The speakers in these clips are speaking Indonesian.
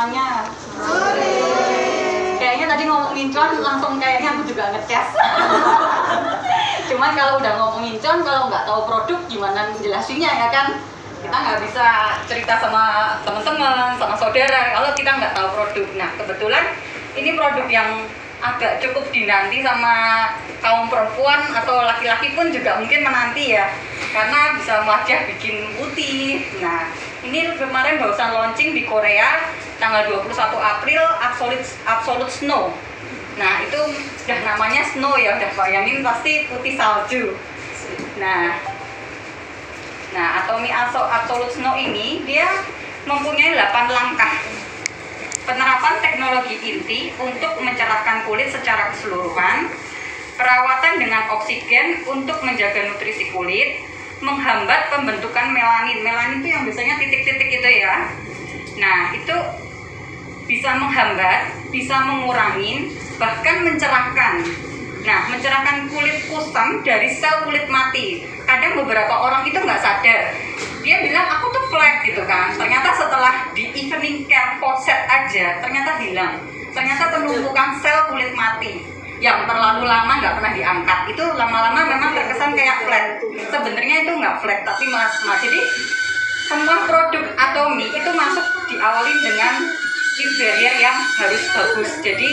semuanya. Kayaknya tadi ngomongin con langsung kayaknya aku juga ngecas. Cuman kalau udah ngomongin con, kalau nggak tahu produk gimana menjelasinnya ya kan? Kita nggak bisa cerita sama teman-teman, sama saudara kalau kita nggak tahu produk. Nah kebetulan ini produk yang agak cukup dinanti sama kaum perempuan atau laki-laki pun juga mungkin menanti ya, karena bisa wajah bikin putih. Nah ini kemarin barusan launching di Korea tanggal 21 April Absolute Snow. Nah itu udah namanya snow ya, udah bayangin pasti putih salju. Nah Atomy Absolute Snow ini dia mempunyai 8 langkah penerapan teknologi inti untuk mencerahkan kulit secara keseluruhan, perawatan dengan oksigen untuk menjaga nutrisi kulit, menghambat pembentukan melanin. Melanin itu yang biasanya titik-titik itu ya. Nah, itu bisa menghambat, bisa mengurangi, bahkan mencerahkan. Nah, mencerahkan kulit kusam dari sel kulit mati. Kadang beberapa orang itu nggak sadar. Dia bilang, aku tuh flek gitu kan. Ternyata setelah di evening care corset aja, ternyata hilang. Ternyata penumpukan sel kulit mati yang terlalu lama nggak pernah diangkat. Itu lama-lama memang terkesan kayak flek. Sebenarnya itu nggak flek, tapi plasma. Jadi, semua produk Atomy itu masuk diawali dengan skin barrier yang harus bagus. Jadi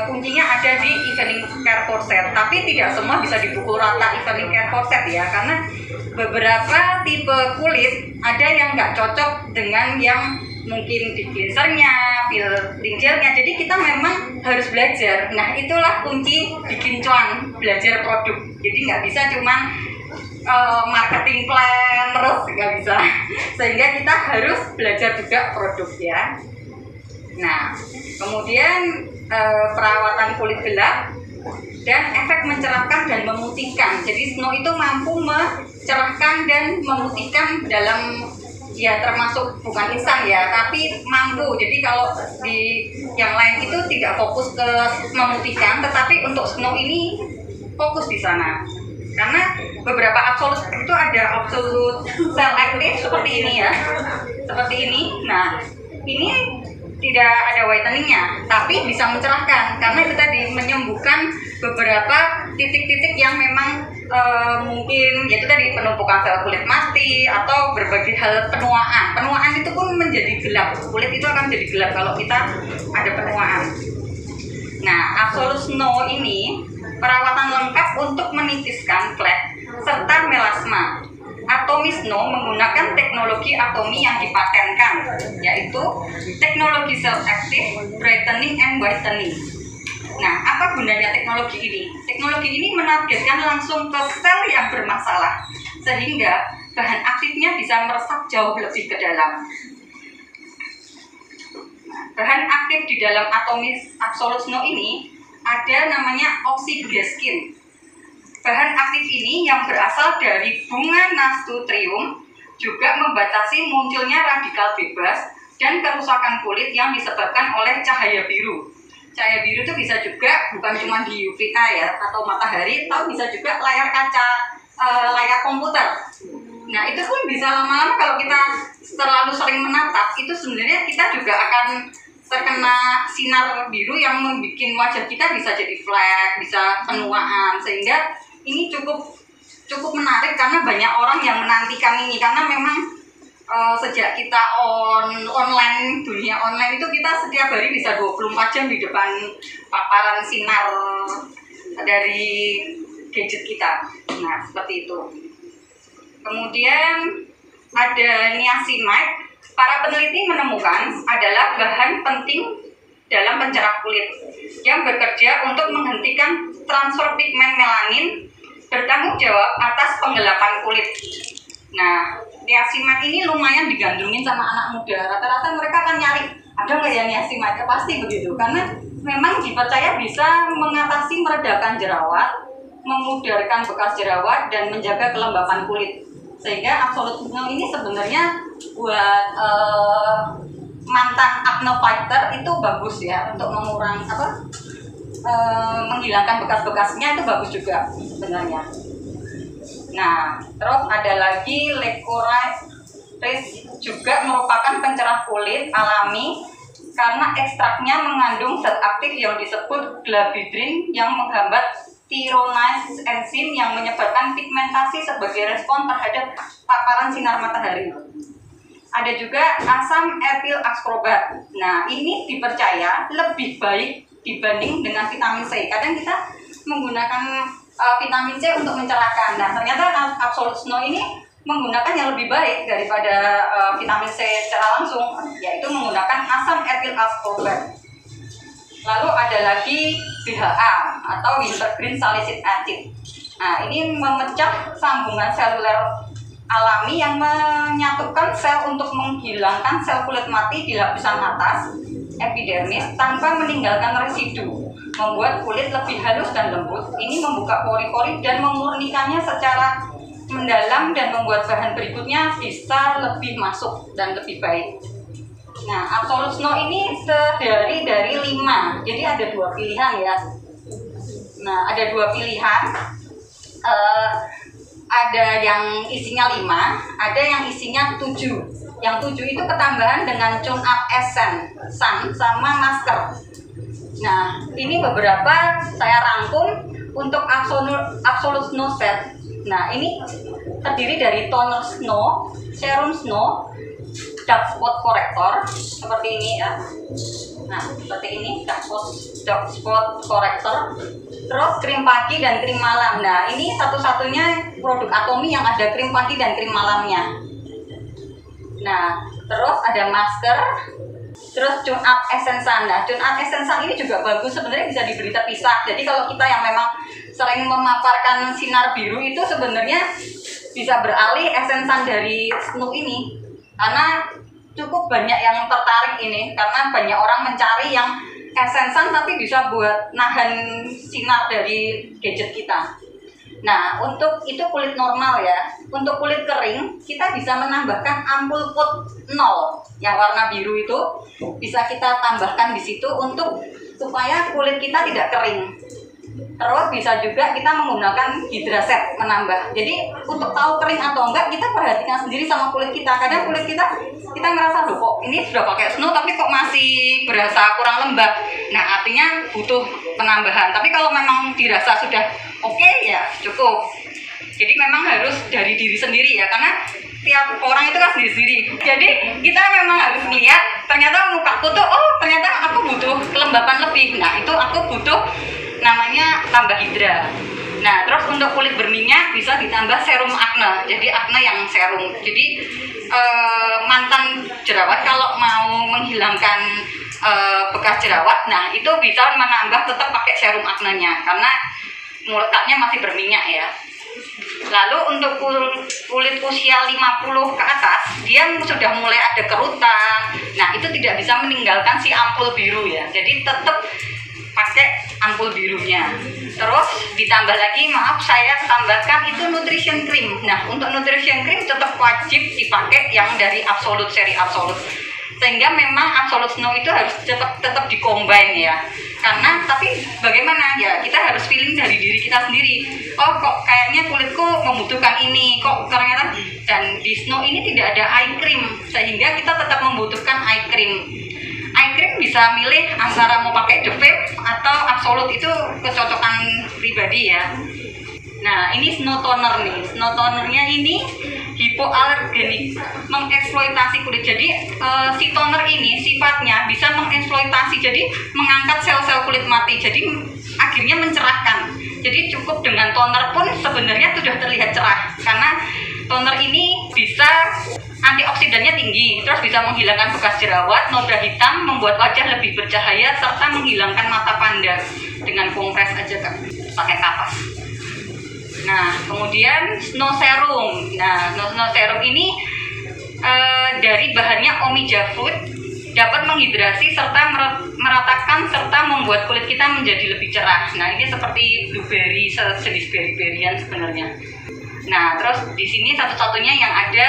kuncinya ada di evening care corset, tapi tidak semua bisa dipukul rata evening care corset ya, karena beberapa tipe kulit ada yang nggak cocok dengan yang mungkin di cleansernya, peeling gelnya. Jadi kita memang harus belajar. Nah itulah kunci bikin cuan, belajar produk. Jadi nggak bisa cuman marketing plan terus, nggak bisa. Sehingga kita harus belajar juga produk ya. Nah, kemudian perawatan kulit gelap dan efek mencerahkan dan memutihkan. Jadi snow itu mampu mencerahkan dan memutihkan dalam ya, termasuk bukan instan ya, tapi mampu. Jadi kalau di yang lain itu tidak fokus ke memutihkan, tetapi untuk snow ini fokus di sana. Karena beberapa absolut itu ada absolut cell active seperti ini ya, seperti ini. Nah, ini tidak ada whiteningnya, tapi bisa mencerahkan karena itu tadi menyembuhkan beberapa titik-titik yang memang mungkin yaitu tadi penumpukan sel kulit mati atau berbagai hal penuaan. Penuaan itu pun menjadi gelap, kulit itu akan menjadi gelap kalau kita ada penuaan. Nah, Absolute Snow ini perawatan lengkap untuk menitiskan flek serta melasma. Atomy Snow menggunakan teknologi Atomy yang dipatenkan, yaitu teknologi Cell Active Brightening and Whitening. Nah, apa gunanya teknologi ini? Teknologi ini menargetkan langsung ke sel yang bermasalah, sehingga bahan aktifnya bisa meresap jauh lebih ke dalam. Bahan aktif di dalam Atomy Absolute Snow ini ada namanya oxygeskin. Bahan aktif ini yang berasal dari bunga nasturtium juga membatasi munculnya radikal bebas dan kerusakan kulit yang disebabkan oleh cahaya biru. Cahaya biru itu bisa juga bukan cuma di UVA ya atau matahari, tapi bisa juga layar kaca, layar komputer. Nah itu pun bisa lama-lama kalau kita terlalu sering menatap, itu sebenarnya kita juga akan terkena sinar biru yang membuat wajah kita bisa jadi flek, bisa penuaan, sehingga ini cukup menarik karena banyak orang yang menantikan ini, karena memang sejak kita online, dunia online itu kita setiap hari bisa 24 jam di depan paparan sinar dari gadget kita. Nah seperti itu. Kemudian ada niacinamide. Para peneliti menemukan adalah bahan penting dalam pencerah kulit yang bekerja untuk menghentikan transfer pigmen melanin, bertanggung jawab atas penggelapan kulit. Nah, niacinamide ini lumayan digandrungin sama anak muda. Rata-rata mereka akan nyari, ada nggak ya niacinamide? Pasti begitu, karena memang dipercaya bisa mengatasi meredakan jerawat, memudarkan bekas jerawat, dan menjaga kelembapan kulit. Sehingga Absolute Snow ini sebenarnya buat mantan acne fighter itu bagus ya, untuk mengurangi menghilangkan bekas-bekasnya, itu bagus juga sebenarnya. Nah, terus ada lagi Lecorice juga merupakan pencerah kulit alami karena ekstraknya mengandung zat aktif yang disebut glabidrin yang menghambat tyronase enzim yang menyebabkan pigmentasi sebagai respon terhadap paparan sinar matahari. Ada juga asam etil ascorbat. Nah, ini dipercaya lebih baik dibanding dengan vitamin C. Kadang kita menggunakan vitamin C untuk mencerahkan. Nah, ternyata Absolute Snow ini menggunakan yang lebih baik daripada vitamin C secara langsung, yaitu menggunakan asam etil ascorbat. Lalu ada lagi BHA atau wintergreen salicylic acid. Nah, ini memecah sambungan seluler alami yang menyatukan sel untuk menghilangkan sel kulit mati di lapisan atas epidermis tanpa meninggalkan residu, membuat kulit lebih halus dan lembut. Ini membuka pori-pori dan memurnikannya secara mendalam dan membuat bahan berikutnya bisa lebih masuk dan lebih baik. Nah, Absolute Snow ini terdiri dari 5, jadi ada 2 pilihan ya. Nah, ada 2 pilihan. Ada yang isinya 5, ada yang isinya 7. Yang 7 itu ketambahan dengan tune up essence, sun, sama masker. Nah, ini beberapa saya rangkum untuk Absolute Snow set. Nah, ini terdiri dari toner snow, serum snow, dark spot corrector, seperti ini ya. Nah, seperti ini, dark spot corrector. Terus krim pagi dan krim malam. Nah, ini satu-satunya produk Atomy yang ada krim pagi dan krim malamnya. Nah, terus ada masker. Terus tune up essence sun. Nah, tune up essence sun ini juga bagus, sebenarnya bisa dibeli terpisah. Jadi kalau kita yang memang sering memaparkan sinar biru itu sebenarnya bisa beralih essence sun dari Snow ini. Karena cukup banyak yang tertarik ini, karena banyak orang mencari yang essence sun tapi bisa buat nahan sinar dari gadget kita. Nah, untuk itu kulit normal ya. Untuk kulit kering, kita bisa menambahkan ampul put 0 yang warna biru itu, bisa kita tambahkan di situ untuk supaya kulit kita tidak kering. Terus bisa juga kita menggunakan Hydraset menambah. Jadi untuk tahu kering atau enggak, kita perhatikan sendiri sama kulit kita. Kadang kulit kita ngerasa loh kok ini sudah pakai Snow tapi kok masih berasa kurang lembab. Nah, artinya butuh penambahan. Tapi kalau memang dirasa sudah oke, ya cukup. Jadi memang harus dari diri sendiri ya, karena tiap orang itu kan sendiri-sendiri. Jadi kita memang harus lihat ternyata mukaku tuh, oh ternyata aku butuh kelembapan lebih. Nah, itu aku butuh namanya tambah hidra. Nah, terus untuk kulit berminyak bisa ditambah serum akne. Jadi akne yang serum. Jadi mantan jerawat kalau mau menghilangkan bekas jerawat, nah itu bisa menambah tetap pakai serum aknenya karena mulutnya masih berminyak ya. Lalu untuk kulit usia 50 ke atas, dia sudah mulai ada kerutan. Nah, itu tidak bisa meninggalkan si ampul biru ya. Jadi tetap pakai ampul birunya. Terus ditambah lagi, maaf saya tambahkan itu nutrition cream. Nah, untuk nutrition cream tetap wajib dipakai yang dari Absolute, seri Absolute. Sehingga memang Absolute Snow itu harus tetap dikombin ya. Karena tapi bagaimana ya, kita harus feeling dari diri kita sendiri. Oh kok kayaknya kulitku membutuhkan ini, kok ternyata. Dan di Snow ini tidak ada eye cream, sehingga kita tetap membutuhkan eye cream. Eye cream bisa milih antara mau pakai The Vape atau Absolute, itu kecocokan pribadi ya. Nah, ini Snow Toner nih. Snow Tonernya ini hipoalergenik, mengeksploitasi kulit. Jadi si toner ini sifatnya bisa mengeksploitasi, jadi mengangkat sel-sel kulit mati. Jadi akhirnya mencerahkan. Jadi cukup dengan toner pun sebenarnya sudah terlihat cerah, karena toner ini bisa antioksidannya tinggi, terus bisa menghilangkan bekas jerawat, noda hitam, membuat wajah lebih bercahaya, serta menghilangkan mata panda dengan kompres aja kan, pakai kapas. Nah, kemudian Snow Serum. Nah, Snow Serum ini dari bahannya Omija Fruit, dapat menghidrasi serta meratakan serta membuat kulit kita menjadi lebih cerah. Nah, ini seperti blueberry, sejenis berry-berryan sebenarnya. Nah, terus di sini satu-satunya yang ada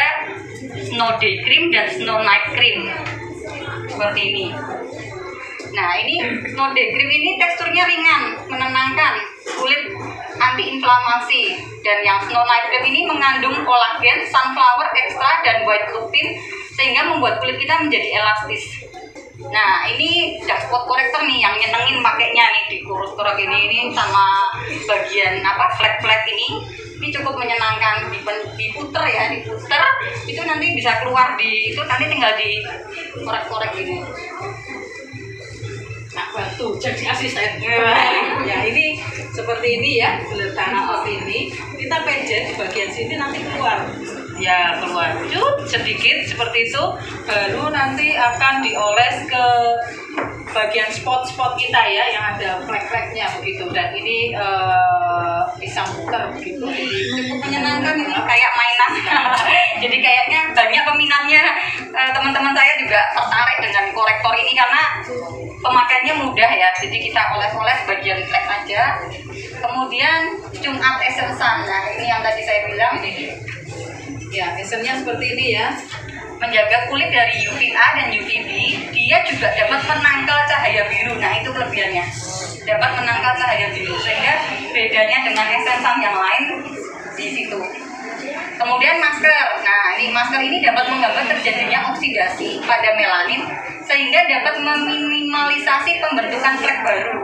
Snow Day Cream dan Snow Night Cream seperti ini. Nah, ini Snow Day Cream ini teksturnya ringan, menenangkan kulit, anti-inflamasi. Dan yang Snow Night Cream ini mengandung kolagen, sunflower extra, dan white lupin, sehingga membuat kulit kita menjadi elastis. Nah ini dark spot corrector nih yang nyenengin pakainya nih di korek ini sama bagian flek-flek ini cukup menyenangkan, diputer ya, diputer itu nanti bisa keluar itu nanti tinggal di korek-korek gini. Nah, bantu jadi asisten. Ya ini seperti ini ya, beletan seperti ini. Kita pencet di bagian sini nanti keluar. Ya keluar, sedikit seperti itu. Baru nanti akan dioles ke bagian spot-spot kita ya, yang ada flek-fleknya begitu. Dan ini pisang puter begitu. Cukup menyenangkan ini, kayak mainan. Jadi kayaknya banyak peminatnya, teman-teman saya juga tertarik dengan korektor ini karena pemakaiannya mudah ya. Jadi kita oles-oles bagian flek aja. Kemudian Jumat Essensan. Nah ini yang tadi saya bilang ini. Ya, esennya seperti ini ya. Menjaga kulit dari UVA dan UVB, dia juga dapat menangkal cahaya biru. Nah itu kelebihannya, dapat menangkal cahaya biru, sehingga bedanya dengan esensan yang lain di situ. Kemudian masker. Nah ini masker ini dapat menghambat terjadinya oksidasi pada melanin, sehingga dapat meminimalisasi pembentukan flek baru.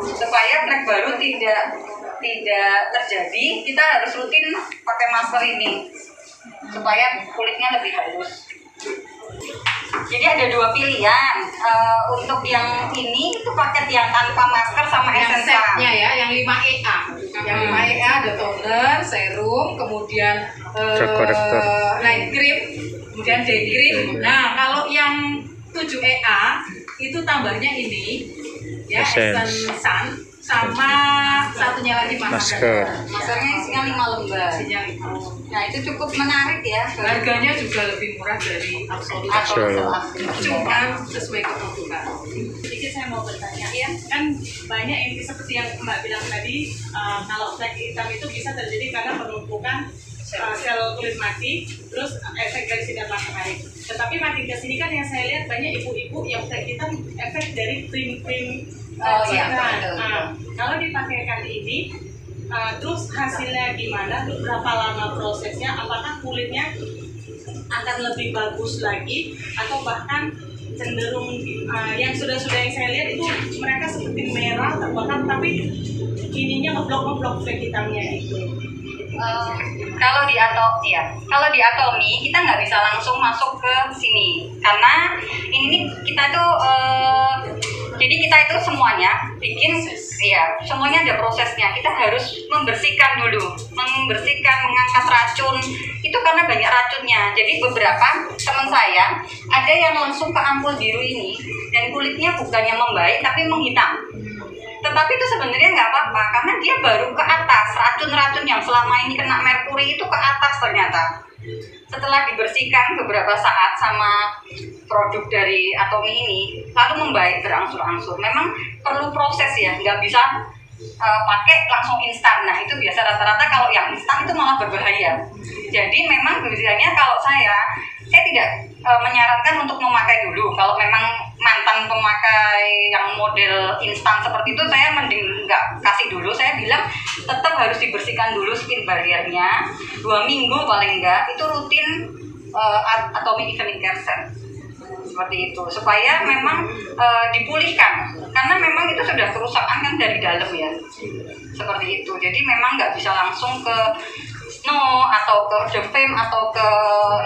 Supaya flek baru tidak terjadi, kita harus rutin pakai masker ini supaya kulitnya lebih halus. Jadi ada dua pilihan. Untuk yang ini itu paket yang tanpa masker sama Yang esensa. setnya ya, yang 5EA. Yang 5EA ada toner, serum, kemudian night cream, kemudian day cream. Nah kalau yang 7EA itu tambahnya ini ya, esensan sama satunya lagi masker. Maskernya isinya 5 lembar. Isinya 5. Nah itu cukup menarik ya. Harganya juga lebih murah dari Absolut. Cuma sesuai kebutuhan. Sedikit saya mau bertanya ya, kan banyak yang seperti yang Mbak bilang tadi, kalau flek hitam itu bisa terjadi karena penumpukan sel kulit mati, terus efek dari sinar matahari. Tetapi makin kesini kan yang saya lihat banyak ibu-ibu yang flek hitam efek dari krim-krim. Kalau dipakaikan ini, terus hasilnya gimana? Berapa lama prosesnya? Apakah kulitnya akan lebih bagus lagi, atau bahkan cenderung yang sudah-sudah yang saya lihat itu mereka seperti merah terbakar, tapi ininya ngeblok flek hitamnya itu. Kalau di Atomi kita nggak bisa langsung masuk ke sini karena ini kita tuh jadi kita itu semuanya bikin semuanya ada prosesnya. Kita harus membersihkan dulu, mengangkat racun itu karena banyak racunnya. Jadi beberapa teman saya ada yang langsung ke ampul biru ini dan kulitnya bukannya membaik tapi menghitam. Tetapi itu sebenarnya nggak apa-apa karena dia baru ke atas, racun-racun yang selama ini kena merkuri itu ke atas ternyata. Setelah dibersihkan beberapa saat sama produk dari Atomi ini, lalu membaik berangsur-angsur. Memang perlu proses ya, nggak bisa pakai langsung instan. Nah itu biasa rata-rata kalau yang instan itu malah berbahaya. Jadi memang biasanya kalau saya tidak menyarankan untuk memakai dulu. Kalau memang mantan pemakai yang model instan seperti itu, saya mending nggak kasih dulu. Saya bilang tetap harus dibersihkan dulu skin barriernya 2 minggu paling enggak, itu rutin Atomic Evening Care Set seperti itu supaya memang dipulihkan karena memang itu sudah kerusakan kan dari dalam ya seperti itu. Jadi memang nggak bisa langsung ke Snow atau ke Devim atau ke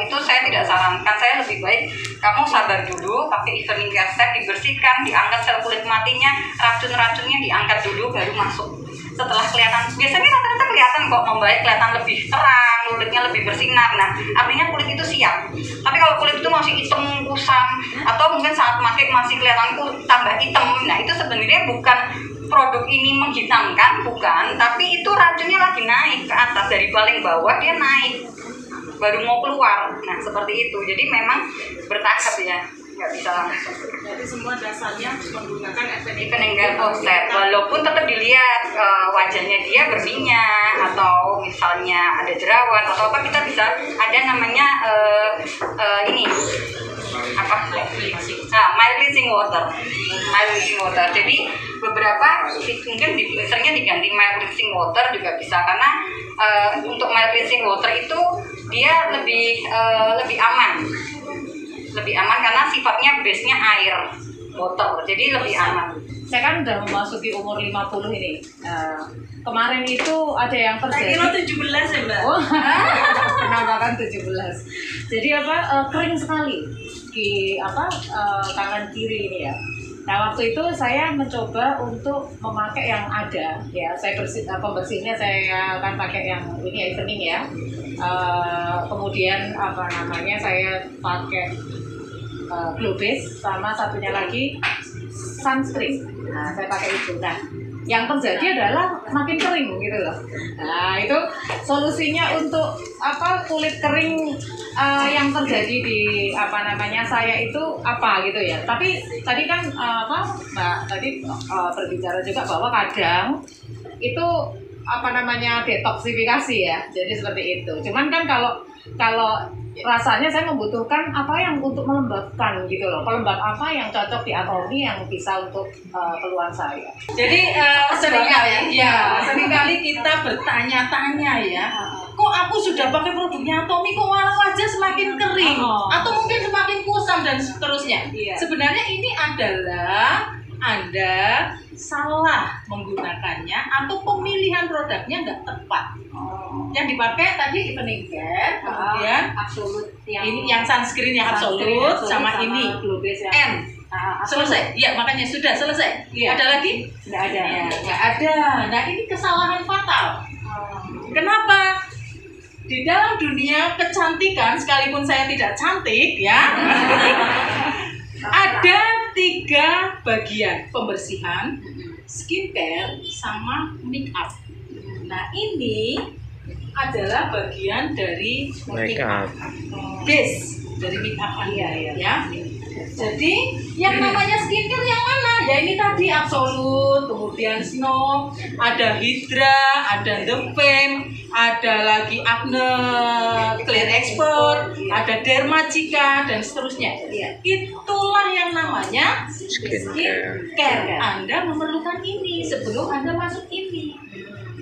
itu saya tidak sarankan. Saya lebih baik kamu sabar dulu, pakai Evening Care Set, dibersihkan, diangkat sel kulit matinya, racun-racunnya diangkat dulu baru masuk. Setelah kelihatan, biasanya rata-rata kelihatan kok membaik, kelihatan lebih terang, kulitnya lebih bersinar. Nah, artinya kulit itu siap. Tapi kalau kulit itu masih hitam kusam atau mungkin saat pakai masih kelihatan tambah hitam, nah itu sebenarnya bukan produk ini menghitamkan, bukan, tapi itu racunnya lagi naik ke atas, dari paling bawah dia naik baru mau keluar. Nah seperti itu, jadi memang bertahap ya, nggak bisa langsung. Jadi semua dasarnya menggunakan Evening Care Set, walaupun tetap dilihat wajahnya dia berminyak atau misalnya ada jerawat atau apa, kita bisa ada namanya ini apa? Mild cleansing water. Jadi beberapa mungkin misalnya diganti mild cleansing water juga bisa karena untuk mild cleansing water itu dia lebih aman karena sifatnya base-nya air. kotor, jadi lebih aman. Saya kan udah memasuki umur 50 ini. Kemarin itu ada yang Saya terjadi. kira 17 ya Mbak. Oh, kenapa kan 17? Jadi kering sekali di tangan kiri ini ya. Nah waktu itu saya mencoba untuk memakai yang ada ya. Saya pembersihnya saya akan pakai yang ini evening ya. Kemudian saya pakai glow base sama satunya lagi sunscreen. Nah saya pakai itu. Nah yang terjadi adalah makin kering gitu loh. Nah itu solusinya untuk kulit kering yang terjadi di saya itu apa gitu ya. Tapi tadi kan Mbak tadi berbicara juga bahwa kadang itu detoksifikasi ya. Jadi seperti itu. Cuman kan kalau rasanya saya membutuhkan apa yang untuk melembabkan gitu loh. Pelembab apa yang cocok di Atomy yang bisa untuk keluhan saya. Jadi seringkali kita bertanya-tanya ya, kok aku sudah pakai produknya Atomy kok malah wajah semakin kering atau mungkin semakin kusam dan seterusnya. Iya. Sebenarnya ini adalah Anda salah menggunakannya atau pemilihan produknya nggak tepat. Yang dipakai tadi evening care, kemudian absolut yang sunscreen yang absolut sama ini glow base N. Selesai. Ya, makanya sudah selesai. Iya. Ada lagi? Nggak ada. Ya, nggak ada. Nah, ini kesalahan fatal. Kenapa? Di dalam dunia kecantikan, sekalipun saya tidak cantik, ya, ada 3 bagian: pembersihan, skincare, sama make up. Nah, ini adalah bagian dari make up, base dari make up ya. Jadi yang namanya skincare yang mana? Ya ini tadi Absolute, kemudian Snow, ada Hydra, ada The Fame, ada lagi Acne Clear Expert, ada Dermagica dan seterusnya. Itulah yang namanya skincare. Anda memerlukan ini sebelum Anda masuk ini.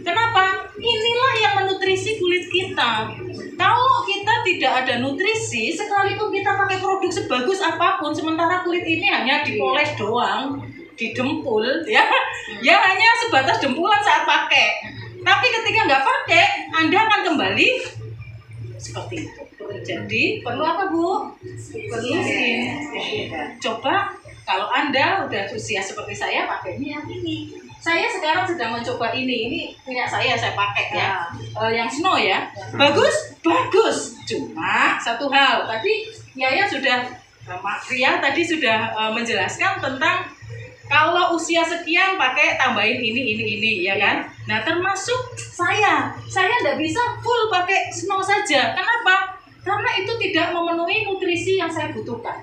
Kenapa? Inilah yang menutrisi kulit kita. Kalau kita tidak ada nutrisi, sekalipun kita pakai produk sebagus apapun, sementara kulit ini hanya dipoles doang, didempul, ya hanya sebatas dempulan saat pakai. Tapi ketika nggak pakai, Anda akan kembali seperti itu. Jadi perlu apa Bu? Perlu skin. Coba kalau Anda udah usia seperti saya, pakainya yang ini. Saya sekarang sedang mencoba ini punya saya pakai ya. Yang Snow ya. Bagus. Cuma satu hal, tadi Yaya sudah Ria tadi sudah menjelaskan tentang kalau usia sekian pakai tambahin ini ya kan. Nah, termasuk saya nggak bisa full pakai Snow saja. Kenapa? Karena itu tidak memenuhi nutrisi yang saya butuhkan.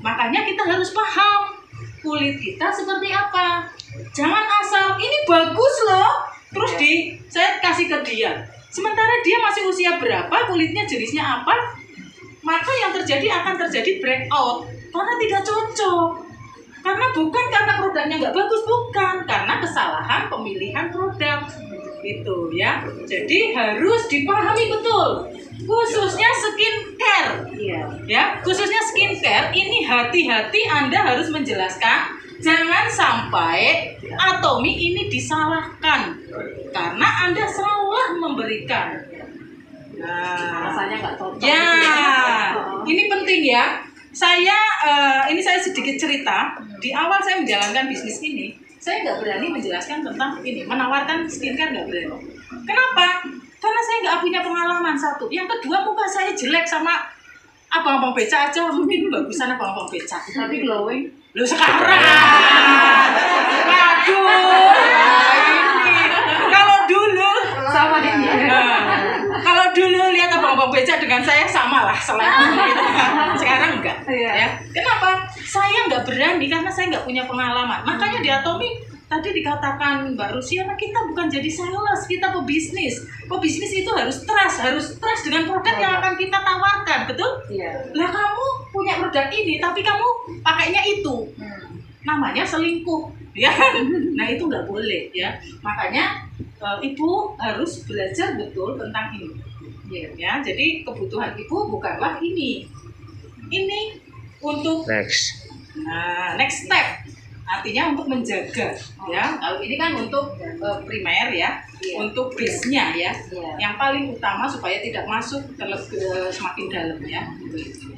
Makanya kita harus paham kulit kita seperti apa. Jangan asal ini bagus loh, terus saya kasih ke dia. Sementara dia masih usia berapa, kulitnya jenisnya apa, maka yang akan terjadi breakout karena tidak cocok. Karena bukan karena produknya nggak bagus, bukan karena kesalahan pemilihan produk itu ya. Jadi harus dipahami betul, khususnya skincare. Ya, khususnya skincare ini hati-hati Anda harus menjelaskan. Jangan sampai Atomy ini disalahkan karena Anda salah memberikan. Nah, rasanya nggak cocok. Ya, ini penting ya. Saya sedikit cerita. Di awal saya menjalankan bisnis ini, saya nggak berani menjelaskan tentang ini, menawarkan skincare nggak berani. Kenapa? Karena saya nggak punya pengalaman satu. Yang kedua, muka saya jelek sama abang-abang beca aja, mungkin bagusan abang-abang beca. Tapi glowing. Lu sekarang, waduh, ini kalau dulu Sama ini. kalau dulu lihat abang-abang beca dengan saya sama lah, selain gitu. Sekarang enggak, Iya. ya. Kenapa? Saya nggak berani karena saya nggak punya pengalaman. Makanya di Atomy tadi dikatakan Mbak Rusiana, kita bukan jadi sales, kita pebisnis. Pebisnis itu harus trust dengan produk yang akan kita tawarkan, betul? Iya. Lah kamu punya produk ini, tapi kamu pakainya itu, namanya selingkuh, ya? Nah itu nggak boleh, ya. Makanya ibu harus belajar betul tentang ini, ya. Jadi kebutuhan ibu bukanlah ini untuk Nah, next step artinya untuk menjaga ya. Kalau ini kan untuk primer ya, Iya. untuk base-nya ya. Iya. Yang paling utama supaya tidak masuk semakin dalam ya. Gitu.